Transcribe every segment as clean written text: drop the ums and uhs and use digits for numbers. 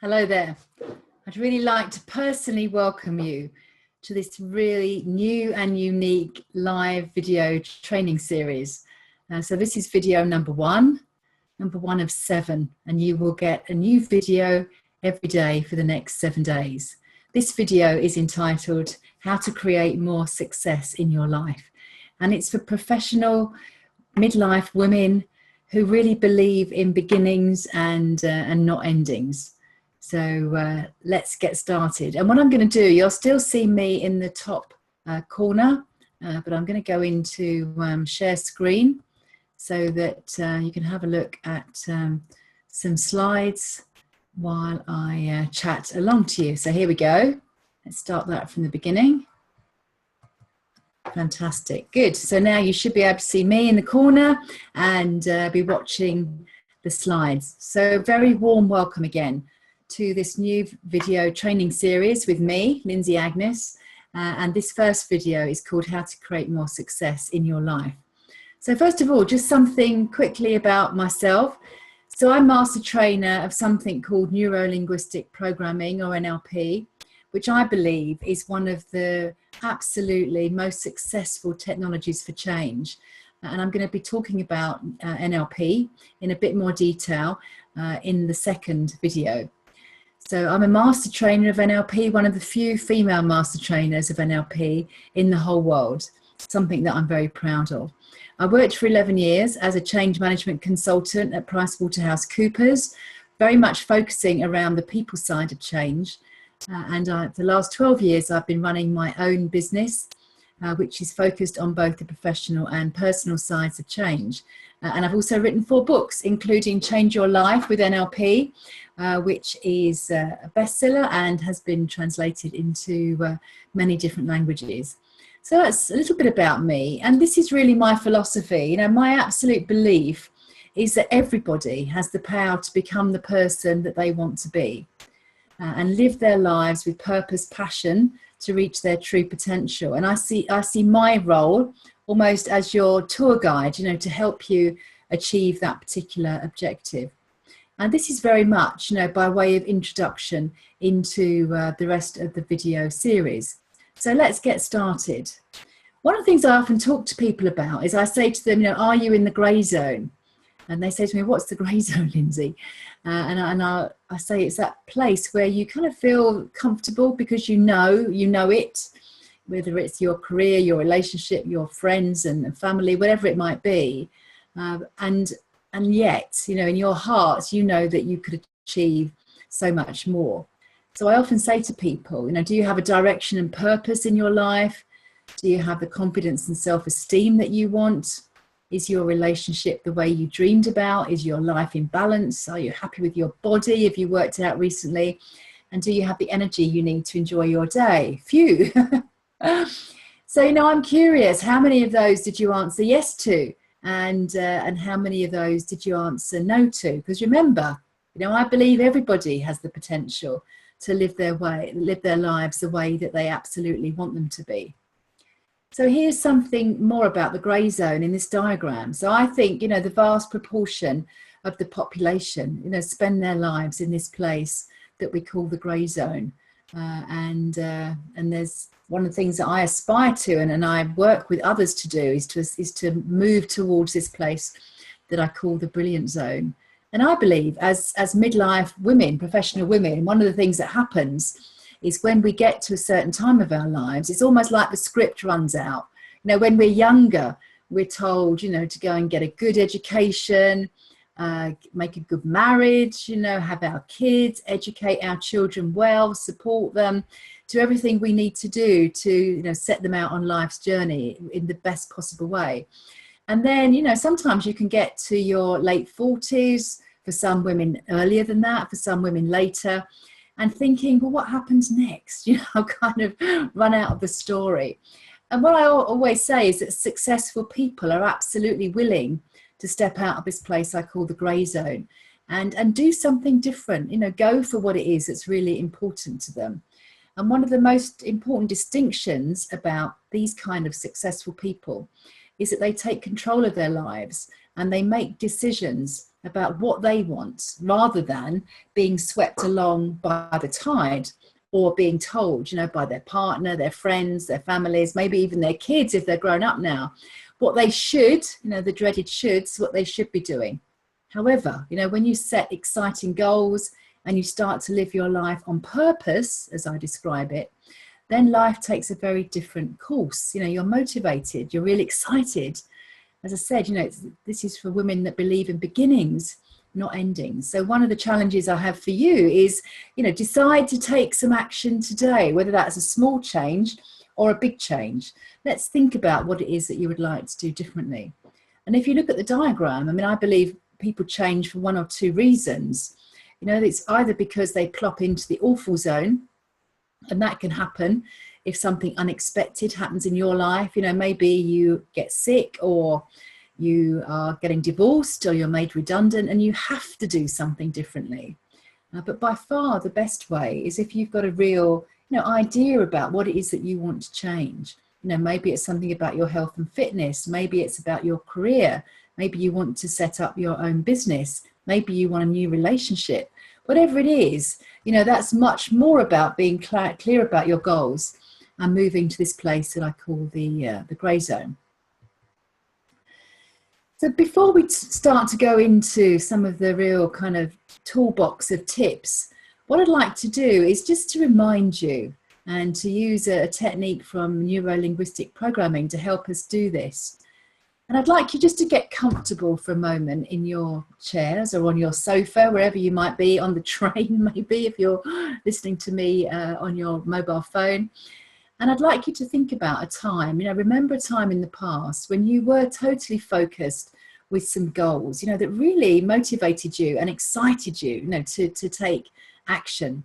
Hello there. I'd really like to personally welcome you to this really new and unique live video training series. So this is video number one of 7, and you will get a new video every day for the next 7 days. This video is entitled How to Create More Success in Your Life. And it's for professional midlife women who really believe in beginnings and not endings. So let's get started. And what I'm going to do, you'll still see me in the top corner, but I'm going to go into share screen so that you can have a look at some slides while I chat along to you. So here we go. Let's start that from the beginning. Fantastic. Good. So now you should be able to see me in the corner and be watching the slides. So very warm welcome again to this new video training series with me, Lindsay Agnes, and this first video is called How to Create More Success in Your Life. So first of all, just something quickly about myself. So I'm master trainer of something called Neuro-Linguistic Programming, or NLP, which I believe is one of the absolutely most successful technologies for change. And I'm going to be talking about NLP in a bit more detail in the second video. So I'm a master trainer of NLP, one of the few female master trainers of NLP in the whole world, something that I'm very proud of. I worked for 11 years as a change management consultant at PricewaterhouseCoopers, very much focusing around the people side of change. For the last 12 years, I've been running my own business, which is focused on both the professional and personal sides of change. And I've also written 4 books, including Change Your Life with NLP, which is a bestseller and has been translated into many different languages. So that's a little bit about me. And this is really my philosophy. You know, my absolute belief is that everybody has the power to become the person that they want to be and live their lives with purpose, passion to reach their true potential. And I see my role almost as your tour guide, you know, to help you achieve that particular objective. And this is very much, you know, by way of introduction into the rest of the video series. So let's get started. One of the things I often talk to people about is I say to them, you know, are you in the grey zone? And they say to me, what's the grey zone, Lindsay? I say it's that place where you kind of feel comfortable because you know it, whether it's your career, your relationship, your friends and family, whatever it might be. And yet, you know, in your heart, you know that you could achieve so much more. So I often say to people, you know, do you have a direction and purpose in your life? Do you have the confidence and self-esteem that you want? Is your relationship the way you dreamed about? Is your life in balance? Are you happy with your body? Have you worked it out recently? And do you have the energy you need to enjoy your day? Phew. So, you know, I'm curious, how many of those did you answer yes to? And how many of those did you answer no to? Because remember, you know, I believe everybody has the potential to live their lives the way that they absolutely want them to be. So here's something more about the grey zone in this diagram. So I think, you know, the vast proportion of the population, you know, spend their lives in this place that we call the grey zone. And there's one of the things that I aspire to and I work with others to do is to move towards this place that I call the brilliant zone. And I believe as midlife women, professional women, one of the things that happens is when we get to a certain time of our lives, it's almost like the script runs out. You know, when we're younger, we're told, you know, to go and get a good education, make a good marriage, you know, have our kids, educate our children well, support them, do everything we need to do to, you know, set them out on life's journey in the best possible way. And then, you know, sometimes you can get to your late 40s, for some women earlier than that, for some women later, and thinking, well, what happens next? You know, kind of run out of the story. And what I always say is that successful people are absolutely willing to step out of this place I call the grey zone and do something different, you know, go for what it is that's really important to them. And one of the most important distinctions about these kind of successful people is that they take control of their lives and they make decisions about what they want, rather than being swept along by the tide, or being told, by their partner, their friends, their families, maybe even their kids if they're grown up now, what they should, the dreaded shoulds, what they should be doing. However, when you set exciting goals and you start to live your life on purpose, as I describe it, then life takes a very different course. You're motivated, you're really excited. As I said, this is for women that believe in beginnings, not endings. So one of the challenges I have for you is, decide to take some action today, whether that's a small change or a big change. Let's think about what it is that you would like to do differently. And if you look at the diagram, I believe people change for one or two reasons. It's either because they plop into the awful zone, and that can happen if something unexpected happens in your life. Maybe you get sick, or you are getting divorced, or you're made redundant and you have to do something differently. But by far the best way is if you've got a real idea about what it is that you want to change. Maybe it's something about your health and fitness. Maybe it's about your career. Maybe you want to set up your own business. Maybe you want a new relationship. Whatever it is, that's much more about being clear about your goals and moving to this place that I call the grey zone. So before we start to go into some of the real kind of toolbox of tips, what I'd like to do is just to remind you, and to use a technique from neuro-linguistic programming to help us do this. And I'd like you just to get comfortable for a moment in your chairs or on your sofa, wherever you might be, on the train maybe, if you're listening to me on your mobile phone. And I'd like you to think about a time, remember a time in the past when you were totally focused with some goals, that really motivated you and excited you, to take action.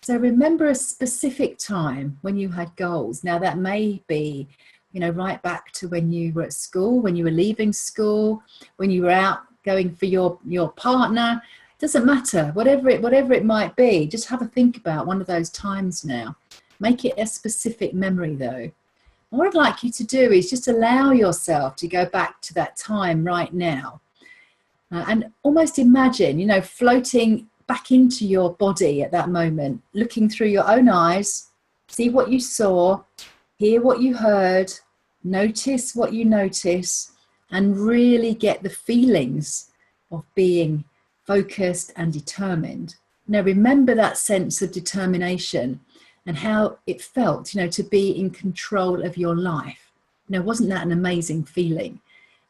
So remember a specific time when you had goals. Now that may be, right back to when you were at school, when you were leaving school, when you were out going for your partner. It doesn't matter, whatever it might be. Just have a think about one of those times now. Make it a specific memory though. And what I'd like you to do is just allow yourself to go back to that time right now. And almost imagine, floating back into your body at that moment, looking through your own eyes, see what you saw, hear what you heard, notice what you notice, and really get the feelings of being focused and determined. Now remember that sense of determination and how it felt, to be in control of your life. Wasn't that an amazing feeling?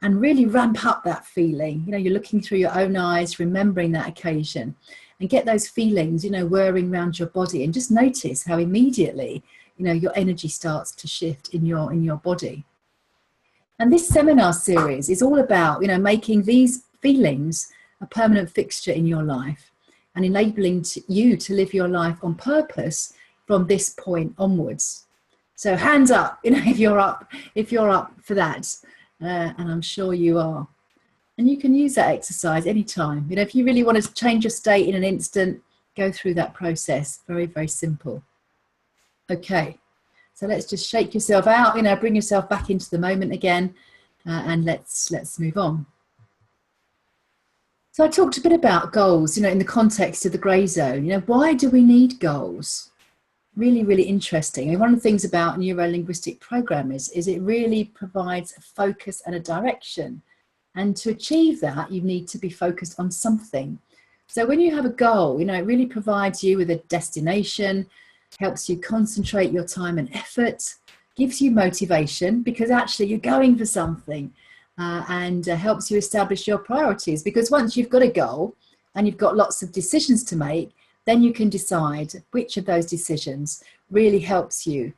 And really ramp up that feeling. You're looking through your own eyes, remembering that occasion, and get those feelings, whirring around your body, and just notice how immediately, your energy starts to shift in your body. And this seminar series is all about, making these feelings a permanent fixture in your life and enabling you to live your life on purpose from this point onwards. So hands up, if you're up for that, and I'm sure you are. And you can use that exercise anytime. If you really want to change your state in an instant, go through that process. Very, very simple. Okay, so let's just shake yourself out, bring yourself back into the moment again, and let's move on. So I talked a bit about goals, in the context of the grey zone. Why do we need goals? Really, really interesting. And one of the things about neuro-linguistic programming is it really provides a focus and a direction. And to achieve that, you need to be focused on something. So when you have a goal, it really provides you with a destination, helps you concentrate your time and effort, gives you motivation because actually you're going for something, and helps you establish your priorities. Because once you've got a goal and you've got lots of decisions to make, then you can decide which of those decisions really helps you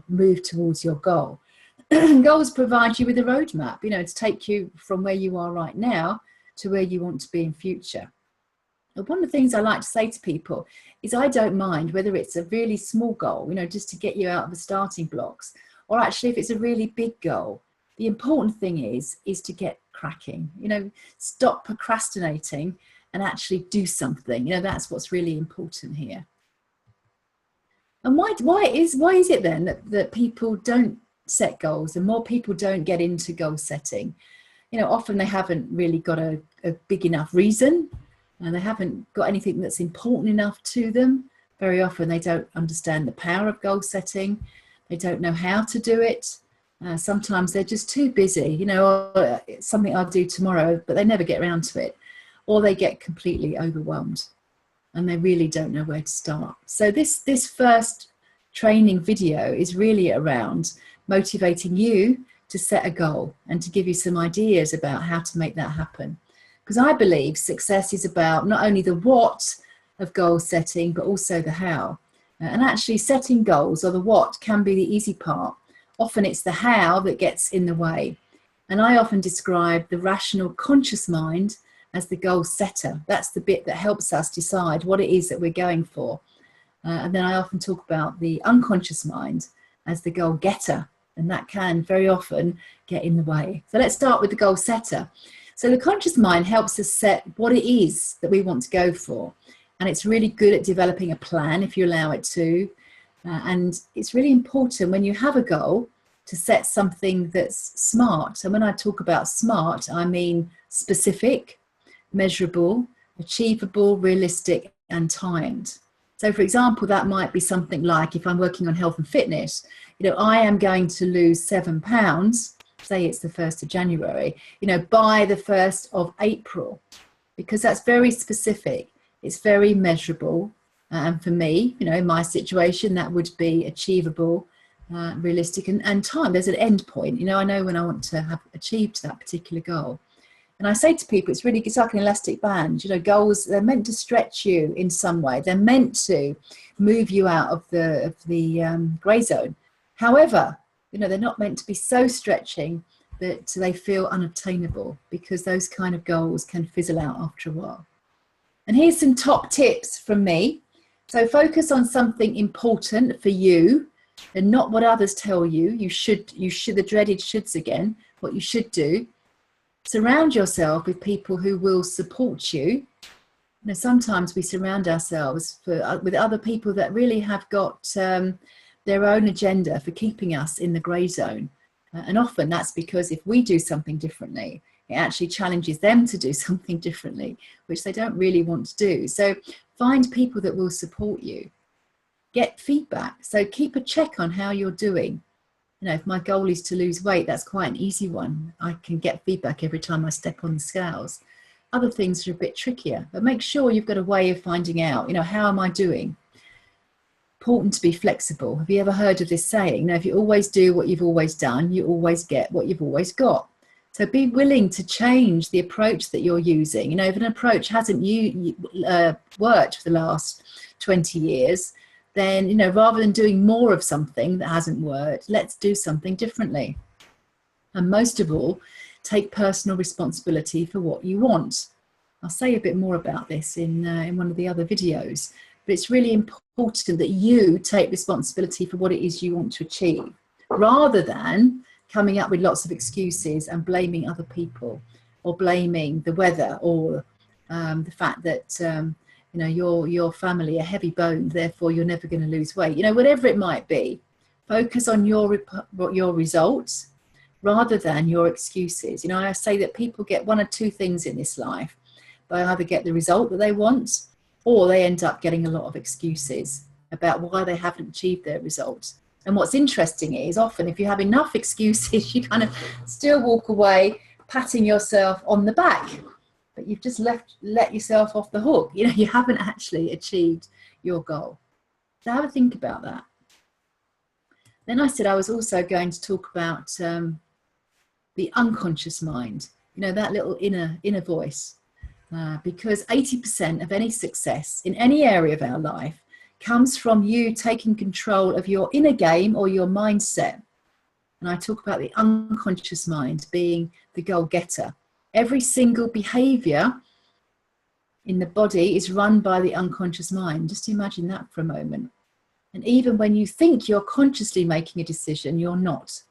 move towards your goal. Goals provide you with a roadmap, to take you from where you are right now to where you want to be in future. And one of the things I like to say to people is I don't mind whether it's a really small goal, just to get you out of the starting blocks, or actually if it's a really big goal. The important thing is to get cracking, stop procrastinating and actually do something. That's what's really important here. And why is it then that people don't set goals and more people don't get into goal setting? you know, often they haven't really got a big enough reason, and they haven't got anything that's important enough to them. Very often they don't understand the power of goal setting. They don't know how to do it. Sometimes they're just too busy, you know, or it's something I'll do tomorrow, but they never get around to it. Or they get completely overwhelmed and they really don't know where to start. So this first training video is really around motivating you to set a goal and to give you some ideas about how to make that happen. Because I believe success is about not only the what of goal setting, but also the how. And actually setting goals, or the what, can be the easy part. Often it's the how that gets in the way. And I often describe the rational conscious mind as the goal setter. That's the bit that helps us decide what it is that we're going for. And then I often talk about the unconscious mind as the goal getter, and that can very often get in the way. So let's start with the goal setter. So the conscious mind helps us set what it is that we want to go for. And it's really good at developing a plan if you allow it to. And it's really important when you have a goal to set something that's smart. And when I talk about smart, I mean specific, measurable, achievable, realistic, and timed. So for example, that might be something like, if I'm working on health and fitness, you know, I am going to lose 7 pounds, say it's the 1st of January, you know, by the 1st of April, because that's very specific. It's very measurable. And for me, you know, in my situation, that would be achievable, realistic, and time. There's an end point. You know, I know when I want to have achieved that particular goal. And I say to people, it's like an elastic band. You know, goals, they're meant to stretch you in some way. They're meant to move you out of the grey zone. However, you know, they're not meant to be so stretching that they feel unobtainable, because those kind of goals can fizzle out after a while. And here's some top tips from me. So focus on something important for you and not what others tell you. You should, the dreaded shoulds again, what you should do. Surround yourself with people who will support you. You know, sometimes we surround ourselves with other people that really have got their own agenda for keeping us in the grey zone. And often that's because if we do something differently, it actually challenges them to do something differently, which they don't really want to do. So find people that will support you. Get feedback. So keep a check on how you're doing. You know, if my goal is to lose weight, that's quite an easy one. I can get feedback every time I step on the scales. Other things are a bit trickier, but make sure you've got a way of finding out, you know, how am I doing? Important to be flexible. Have you ever heard of this saying? Now, if you always do what you've always done, you always get what you've always got. So be willing to change the approach that you're using. You know, if an approach hasn't worked for the last 20 years, then, you know, rather than doing more of something that hasn't worked, let's do something differently. And most of all, take personal responsibility for what you want. I'll say a bit more about this in one of the other videos, but it's really important that you take responsibility for what it is you want to achieve, rather than coming up with lots of excuses and blaming other people, or blaming the weather, or the fact that you know, your family are heavy boned, therefore you're never going to lose weight. You know, whatever it might be, focus on your results rather than your excuses. You know, I say that people get one or two things in this life. They either get the result that they want, or they end up getting a lot of excuses about why they haven't achieved their results. And what's interesting is often if you have enough excuses, you kind of still walk away patting yourself on the back, but you've just let yourself off the hook. You know, you haven't actually achieved your goal. So have a think about that. Then I said I was also going to talk about the unconscious mind, you know, that little inner voice, because 80% of any success in any area of our life comes from you taking control of your inner game or your mindset. And I talk about the unconscious mind being the goal getter. Every single behavior in the body is run by the unconscious mind. Just imagine that for a moment. And even when you think you're consciously making a decision, you're not.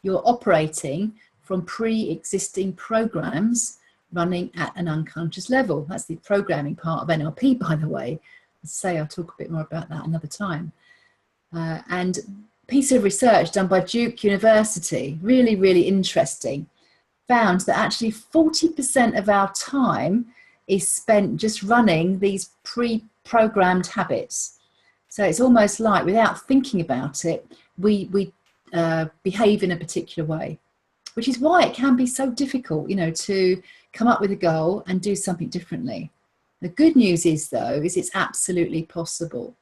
You're operating from pre-existing programs running at an unconscious level. That's the programming part of NLP, by the way. I'll talk a bit more about that another time. And piece of research done by Duke University, really, really interesting. found that actually 40% of our time is spent just running these pre-programmed habits. So it's almost like, without thinking about it, we behave in a particular way, which is why it can be so difficult, to come up with a goal and do something differently. The good news is, though, is it's absolutely possible.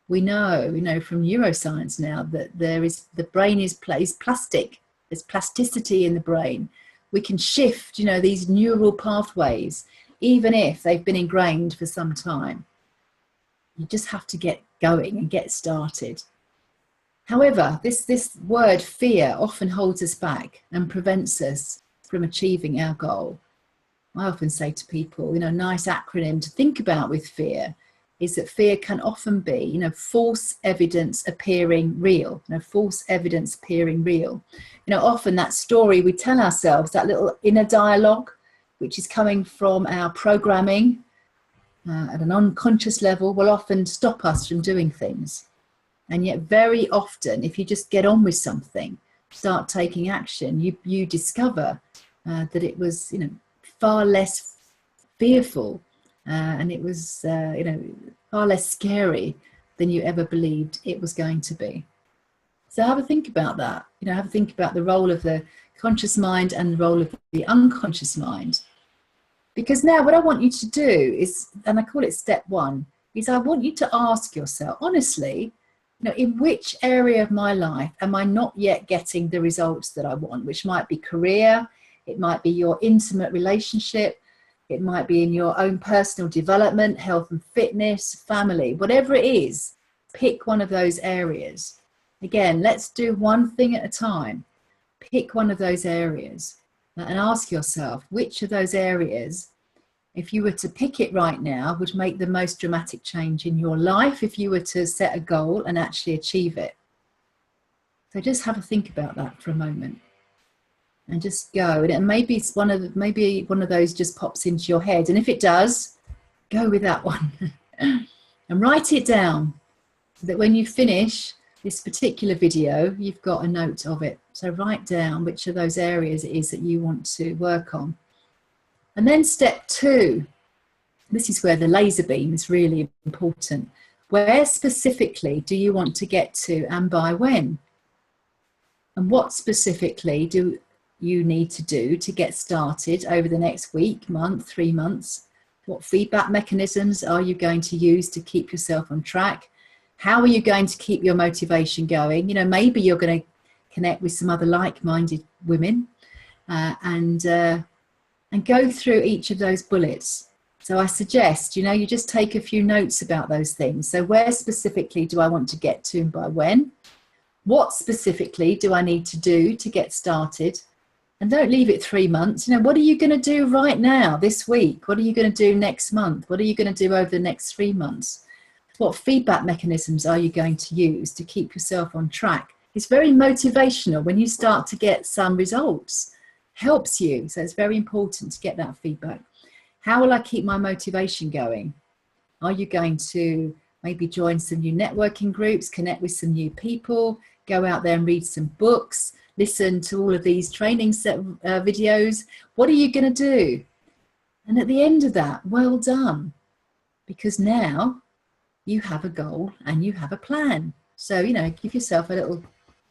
We know from neuroscience now that the brain is plastic. There's plasticity in the brain. We can shift, these neural pathways, even if they've been ingrained for some time. You just have to get going and get started. However, this word fear often holds us back and prevents us from achieving our goal. I often say to people, a nice acronym to think about with fear is that fear can often be, false evidence appearing real. False evidence appearing real. Often that story we tell ourselves, that little inner dialogue, which is coming from our programming at an unconscious level, will often stop us from doing things. And yet very often, if you just get on with something, start taking action, you discover that it was, far less fearful and it was, far less scary than you ever believed it was going to be. So have a think about that. Have a think about the role of the conscious mind and the role of the unconscious mind. Because now what I want you to do is, and I call it step one, is I want you to ask yourself, honestly, in which area of my life am I not yet getting the results that I want, which might be career, it might be your intimate relationship, it might be in your own personal development, health and fitness, family, whatever it is, pick one of those areas. Again, let's do one thing at a time. Pick one of those areas and ask yourself which of those areas, if you were to pick it right now, would make the most dramatic change in your life if you were to set a goal and actually achieve it. So just have a think about that for a moment and just go. And maybe it's one of those just pops into your head. And if it does, go with that one and write it down so that when you finish this particular video, you've got a note of it. So write down which of those areas it is that you want to work on. And then step two, this is where the laser beam is really important. Where specifically do you want to get to and by when? And what specifically do you need to do to get started over the next week, month, 3 months? What feedback mechanisms are you going to use to keep yourself on track? How are you going to keep your motivation going? Maybe you're going to connect with some other like-minded women and go through each of those bullets. So I suggest, you just take a few notes about those things. So where specifically do I want to get to and by when? What specifically do I need to do to get started? And don't leave it 3 months. What are you going to do right now, this week? What are you going to do next month? What are you going to do over the next 3 months? What feedback mechanisms are you going to use to keep yourself on track? It's very motivational when you start to get some results. Helps you. So it's very important to get that feedback. How will I keep my motivation going? Are you going to maybe join some new networking groups, connect with some new people, go out there and read some books, listen to all of these training videos? What are you going to do? And at the end of that, well done. Because now you have a goal and you have a plan. So, give yourself a little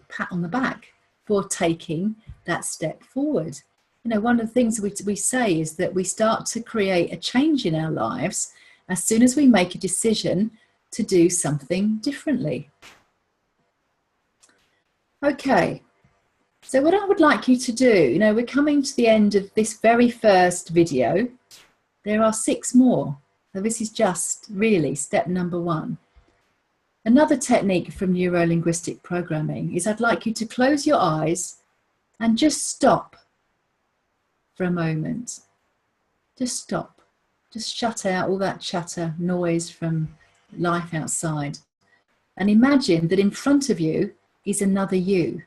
pat on the back for taking that step forward. One of the things we say is that we start to create a change in our lives as soon as we make a decision to do something differently. Okay, so what I would like you to do, we're coming to the end of this very first video. There are 6 more. So this is just really step number 1. Another technique from neuro-linguistic programming is I'd like you to close your eyes and just stop for a moment. Just stop. Just shut out all that chatter, noise from life outside. And imagine that in front of you is another you.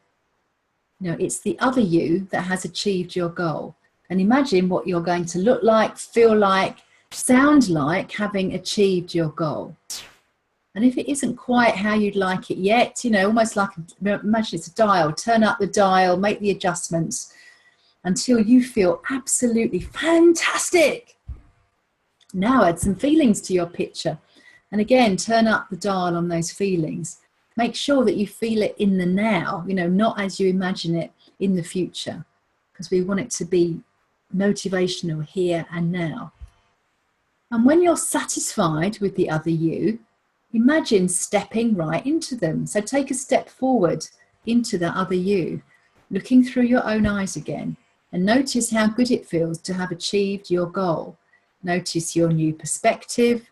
It's the other you that has achieved your goal. And imagine what you're going to look like, feel like, sound like having achieved your goal. And if it isn't quite how you'd like it yet, almost like, imagine it's a dial, turn up the dial, make the adjustments. until you feel absolutely fantastic. Now add some feelings to your picture. And again, turn up the dial on those feelings. Make sure that you feel it in the now, not as you imagine it in the future, because we want it to be motivational here and now. And when you're satisfied with the other you, imagine stepping right into them. So take a step forward into the other you, looking through your own eyes again, and notice how good it feels to have achieved your goal. Notice your new perspective,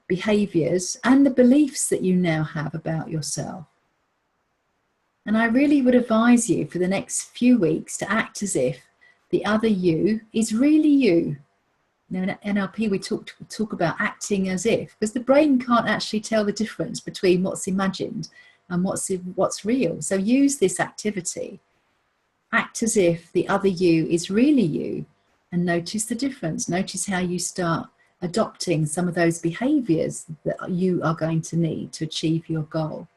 behaviors, and the beliefs that you now have about yourself. And I really would advise you for the next few weeks to act as if the other you is really you. Now in NLP we talk about acting as if, because the brain can't actually tell the difference between what's imagined and what's real. So use this activity. Act as if the other you is really you, and notice the difference. Notice how you start adopting some of those behaviors that you are going to need to achieve your goal.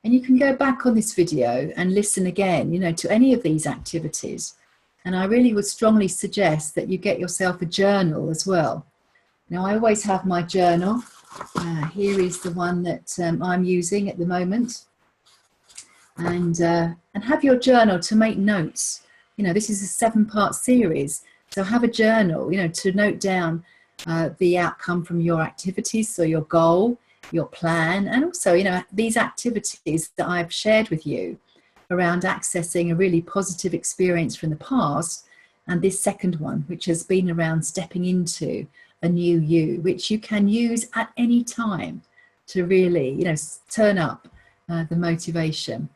And you can go back on this video and listen again, to any of these activities. And I really would strongly suggest that you get yourself a journal as well. Now, I always have my journal. Here is the one that I'm using at the moment. And have your journal to make notes. This is a 7-part series. So have a journal, to note down the outcome from your activities, so your goal, your plan, and also, these activities that I've shared with you around accessing a really positive experience from the past, and this second one, which has been around stepping into a new you, which you can use at any time to really, turn up the motivation.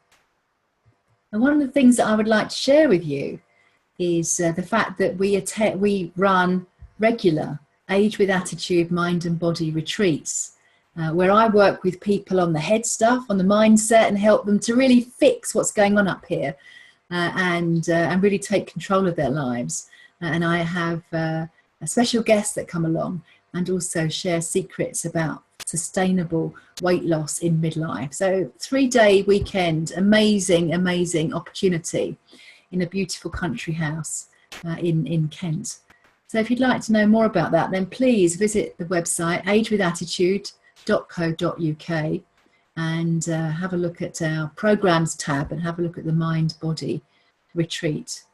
And one of the things that I would like to share with you is the fact that we run regular Age with Attitude mind and body retreats, where I work with people on the head stuff, on the mindset, and help them to really fix what's going on up here and really take control of their lives. And I have a special guests that come along and also share secrets about sustainable weight loss in midlife. So 3-day weekend, amazing opportunity in a beautiful country house in Kent. So if you'd like to know more about that, then please visit the website agewithattitude.co.uk and have a look at our programs tab and have a look at the mind body retreat.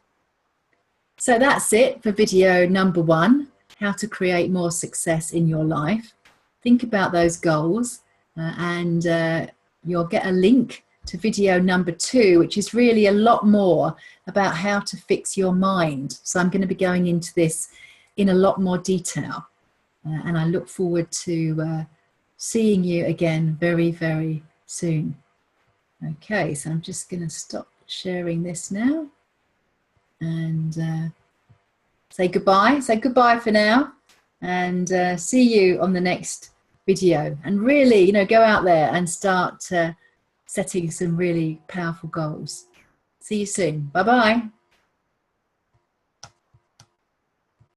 So that's it for video number 1, how to create more success in your life. Think about those goals and you'll get a link to video number 2, which is really a lot more about how to fix your mind. So I'm going to be going into this in a lot more detail. And I look forward to seeing you again very, very soon. Okay, so I'm just going to stop sharing this now and say goodbye. Say goodbye for now and see you on the next video. And really, go out there and start setting some really powerful goals. See you soon. Bye-bye.